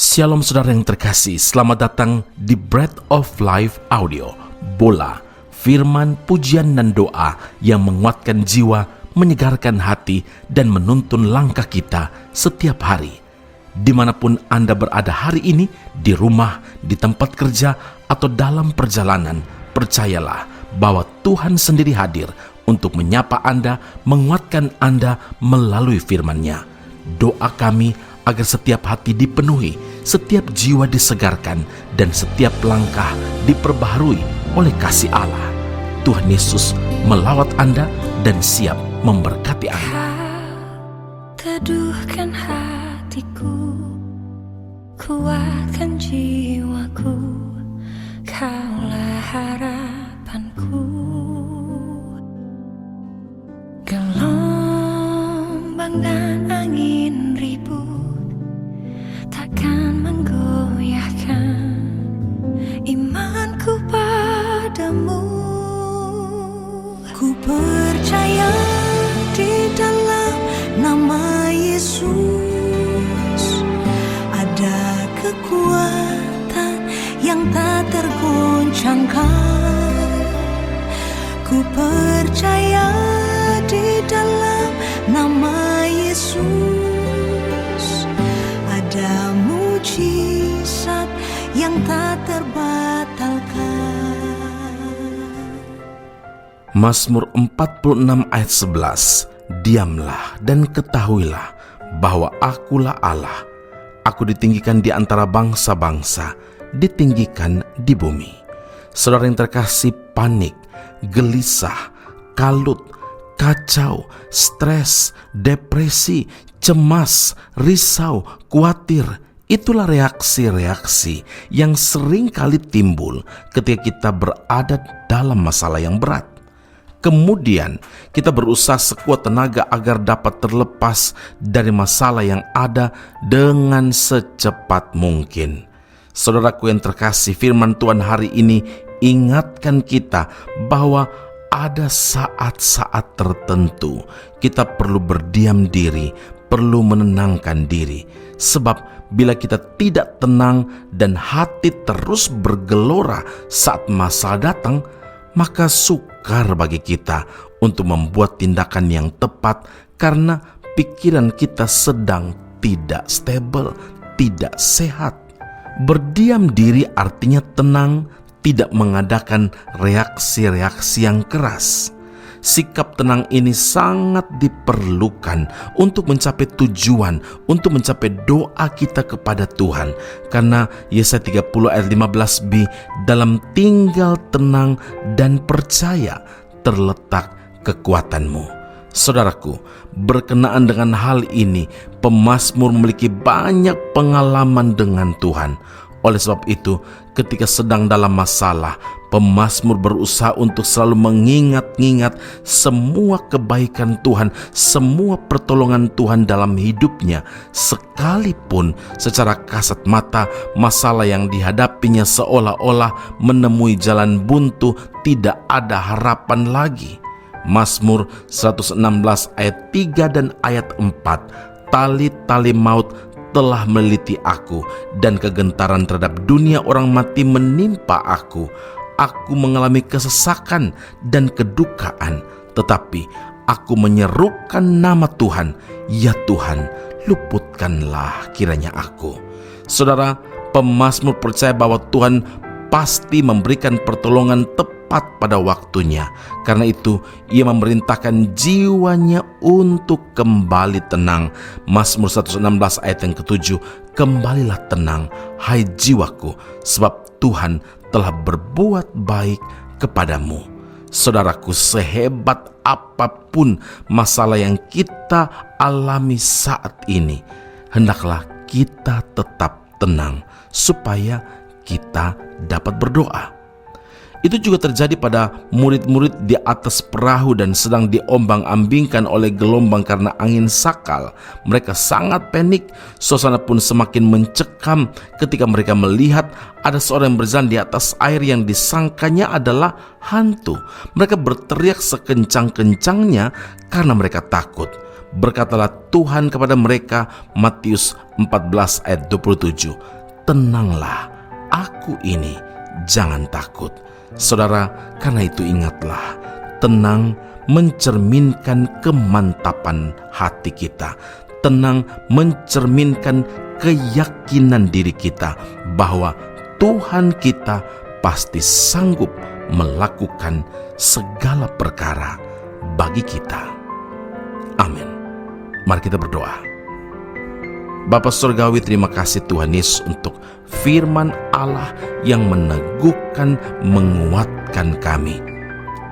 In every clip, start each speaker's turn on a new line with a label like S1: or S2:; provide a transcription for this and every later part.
S1: Shalom saudara yang terkasih, selamat datang di Bread of Life Audio. Bola, firman, pujian dan doa yang menguatkan jiwa, menyegarkan hati, dan menuntun langkah kita setiap hari. Dimanapun Anda berada hari ini, di rumah, di tempat kerja, atau dalam perjalanan, percayalah bahwa Tuhan sendiri hadir untuk menyapa Anda, menguatkan Anda melalui firman-Nya. Doa kami agar setiap hati dipenuhi, setiap jiwa disegarkan, dan setiap langkah diperbaharui oleh kasih Allah. Tuhan Yesus melawat Anda dan siap memberkati Anda.
S2: Teduhkan hatiku, kuatkan jiwaku, Kaulah harapanku. Gelombang dan angin ribut takkan menggoyahkan imanku padamu. Ku percaya di dalam nama Yesus ada kekuatan yang tak tergoncangkan. Ku percaya di dalam nama Yesus ada mujizat yang tak terbatalkan.
S1: Mazmur 46 ayat 11. Diamlah dan ketahuilah bahwa Akulah Allah. Aku ditinggikan di antara bangsa-bangsa, ditinggikan di bumi. Saudara yang terkasih, panik, gelisah, kalut, kacau, stres, depresi, cemas, risau, khawatir. Itulah reaksi-reaksi yang sering kali timbul ketika kita berada dalam masalah yang berat. Kemudian kita berusaha sekuat tenaga agar dapat terlepas dari masalah yang ada dengan secepat mungkin. Saudaraku yang terkasih, firman Tuhan hari ini ingatkan kita bahwa ada saat-saat tertentu kita perlu berdiam diri, perlu menenangkan diri. Sebab bila kita tidak tenang dan hati terus bergelora saat masalah datang, maka sukar bagi kita untuk membuat tindakan yang tepat karena pikiran kita sedang tidak stabil, tidak sehat. Berdiam diri artinya tenang, tidak mengadakan reaksi-reaksi yang keras. Sikap tenang ini sangat diperlukan untuk mencapai tujuan, untuk mencapai doa kita kepada Tuhan. Karena Yesaya 30 ayat 15b, dalam tinggal tenang dan percaya terletak kekuatanmu. Saudaraku, berkenaan dengan hal ini, pemazmur memiliki banyak pengalaman dengan Tuhan. Oleh sebab itu, ketika sedang dalam masalah, pemazmur berusaha untuk selalu mengingat-ingat semua kebaikan Tuhan, semua pertolongan Tuhan dalam hidupnya, sekalipun secara kasat mata masalah yang dihadapinya seolah-olah menemui jalan buntu, tidak ada harapan lagi. Mazmur 116 ayat 3 dan ayat 4, tali-tali maut telah meliti aku, dan kegentaran terhadap dunia orang mati menimpa aku. Aku mengalami kesesakan dan kedukaan, tetapi aku menyerukan nama Tuhan. Ya Tuhan, luputkanlah kiranya aku. Saudara, pemazmur percaya bahwa Tuhan pasti memberikan pertolongan tepat pada waktunya. Karena itu, ia memerintahkan jiwanya untuk kembali tenang. Mazmur 116 ayat yang ke-7, kembalilah tenang, hai jiwaku, sebab Tuhan telah berbuat baik kepadamu. Saudaraku, sehebat apapun masalah yang kita alami saat ini, hendaklah kita tetap tenang supaya kita dapat berdoa. Itu juga terjadi pada murid-murid di atas perahu dan sedang diombang-ambingkan oleh gelombang karena angin sakal. Mereka sangat panik, suasana pun semakin mencekam ketika mereka melihat ada seorang yang berjalan di atas air yang disangkanya adalah hantu. Mereka berteriak sekencang-kencangnya karena mereka takut. Berkatalah Tuhan kepada mereka, Matius 14 ayat 27, tenanglah, aku ini, jangan takut. Saudara, karena itu ingatlah, tenang mencerminkan kemantapan hati kita. Tenang mencerminkan keyakinan diri kita bahwa Tuhan kita pasti sanggup melakukan segala perkara bagi kita. Amin. Mari kita berdoa. Bapa Surgawi, terima kasih Tuhan Yesus untuk firman Allah yang meneguhkan, menguatkan kami.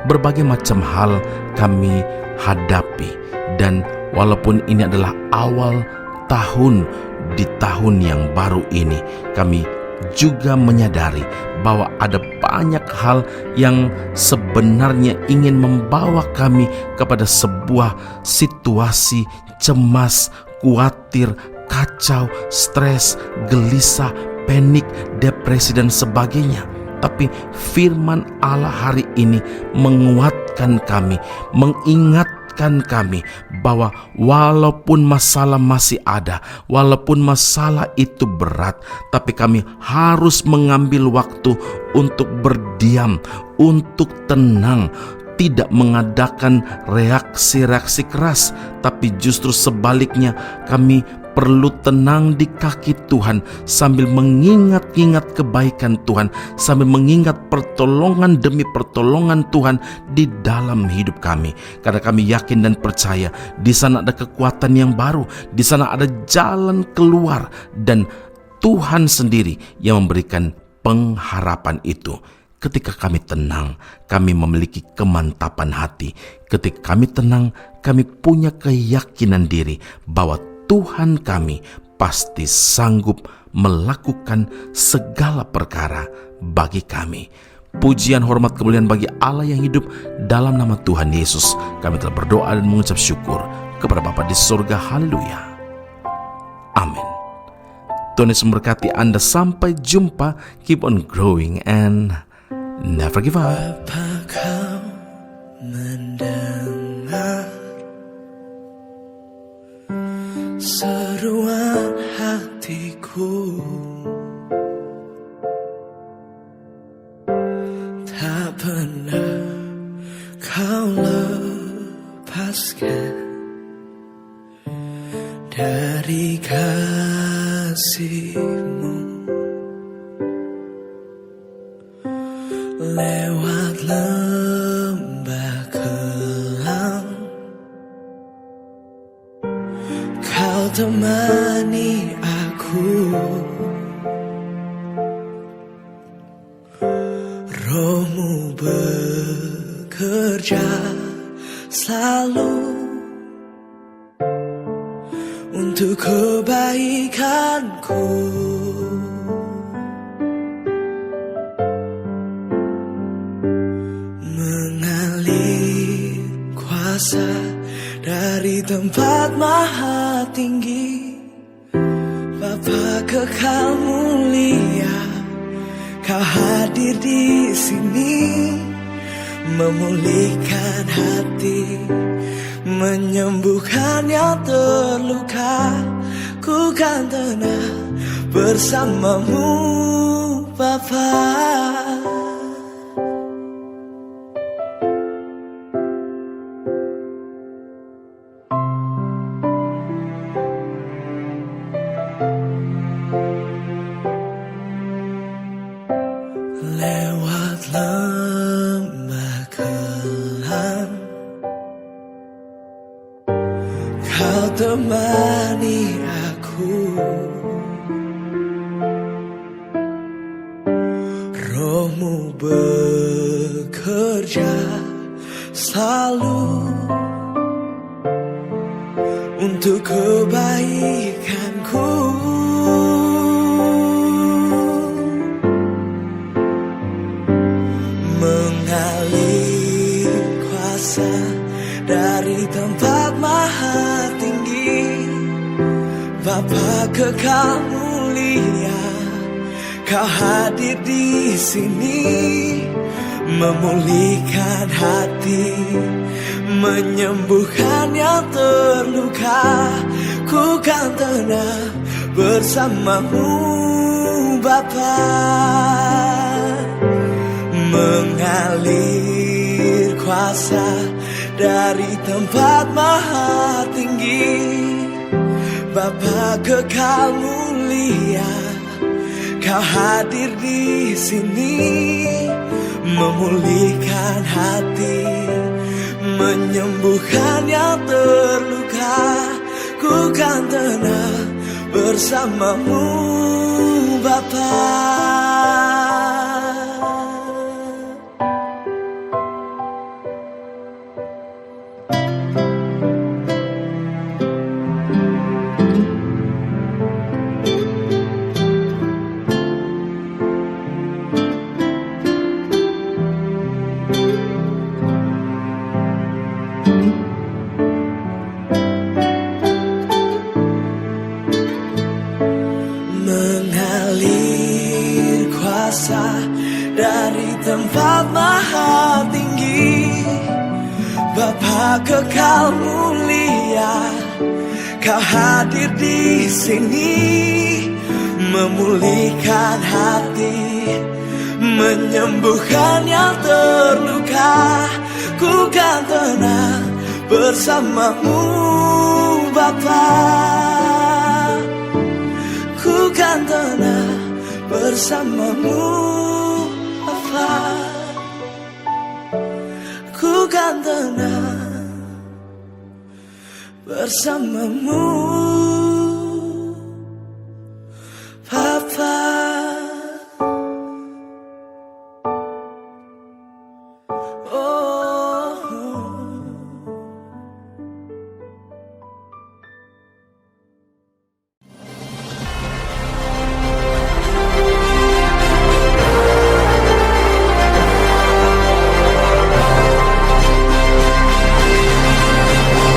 S1: Berbagai macam hal kami hadapi, dan walaupun ini adalah awal tahun, di tahun yang baru ini kami juga menyadari bahwa ada banyak hal yang sebenarnya ingin membawa kami kepada sebuah situasi cemas, khawatir, kacau, stres, gelisah, panik, depresi dan sebagainya. Tapi firman Allah hari ini menguatkan kami, mengingatkan kami bahwa walaupun masalah masih ada, walaupun masalah itu berat, tapi kami harus mengambil waktu untuk berdiam, untuk tenang, tidak mengadakan reaksi-reaksi keras, tapi justru sebaliknya kami perlu tenang di kaki Tuhan sambil mengingat-ingat kebaikan Tuhan, sambil mengingat pertolongan demi pertolongan Tuhan di dalam hidup kami. Karena kami yakin dan percaya di sana ada kekuatan yang baru, di sana ada jalan keluar, dan Tuhan sendiri yang memberikan pengharapan itu. Ketika kami tenang, kami memiliki kemantapan hati. Ketika kami tenang, kami punya keyakinan diri bahwa Tuhan kami pasti sanggup melakukan segala perkara bagi kami. Pujian, hormat, kemuliaan bagi Allah yang hidup. Dalam nama Tuhan Yesus kami telah berdoa dan mengucap syukur kepada Bapa di surga. Haleluya. Amin. Tuhan Yesus memberkati Anda. Sampai jumpa. Keep on growing and never give up.
S3: Apa kau mendengar seruan hatiku? Tak pernah kau lepaskan dari kasih-Mu. Lewat lembah kelam, Kau temani aku. Roh-Mu bekerja selalu untuk kebaikanku. Mengalir kuasa dari tempat maha tinggi, Bapa kekal mulia, Kau hadir di sini, memulihkan hati, menyembuhkan yang terluka. Ku kan tenang bersama-Mu, Bapa. Lewat lembah kelam, Kau temani aku. Roh-Mu bekerja selalu untuk kebaikanku. Mengalir kuasa dari tempat maha tinggi, Bapa kekal mulia, Kau hadir di sini, memulihkan hati, menyembuhkan yang terluka. Ku kan tenang bersama-Mu, Bapa, mengalir kuasa dari tempat maha tinggi. Bapa kekal mulia, Kau hadir di sini, memulihkan hati, menyembuhkan yang terluka. Ku kan tenang bersamamu, Bapa. Mengalir kuasa dari tempat maha tinggi. Bapa kekal mulia, Kau hadir di sini, memulihkan hati, menyembuhkan yang terluka. Ku kan tenang bersamamu, Bapa. Ku kan tenang bersamamu, Bapa. Ku kan tenang bersamamu, Bapa.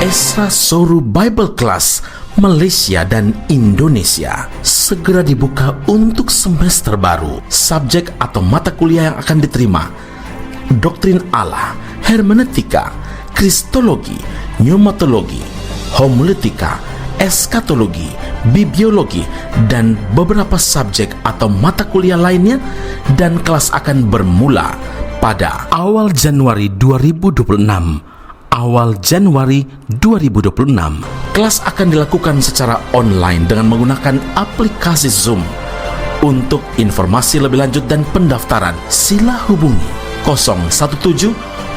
S1: Esra Soru Bible Class Malaysia dan Indonesia segera dibuka untuk semester baru. Subjek atau mata kuliah yang akan diterima: Doktrin Allah, Hermeneutika, Kristologi, Pneumatologi, Homiletika, Eskatologi, Bibliologi, dan beberapa subjek atau mata kuliah lainnya. Dan kelas akan bermula pada awal Januari 2026. Awal Januari 2026, kelas akan dilakukan secara online dengan menggunakan aplikasi Zoom. Untuk informasi lebih lanjut dan pendaftaran, sila hubungi 017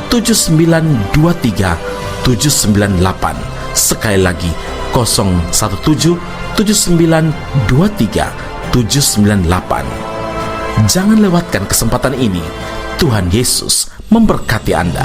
S1: 7923 798. Sekali lagi 017 7923 798. Jangan lewatkan kesempatan ini. Tuhan Yesus memberkati Anda.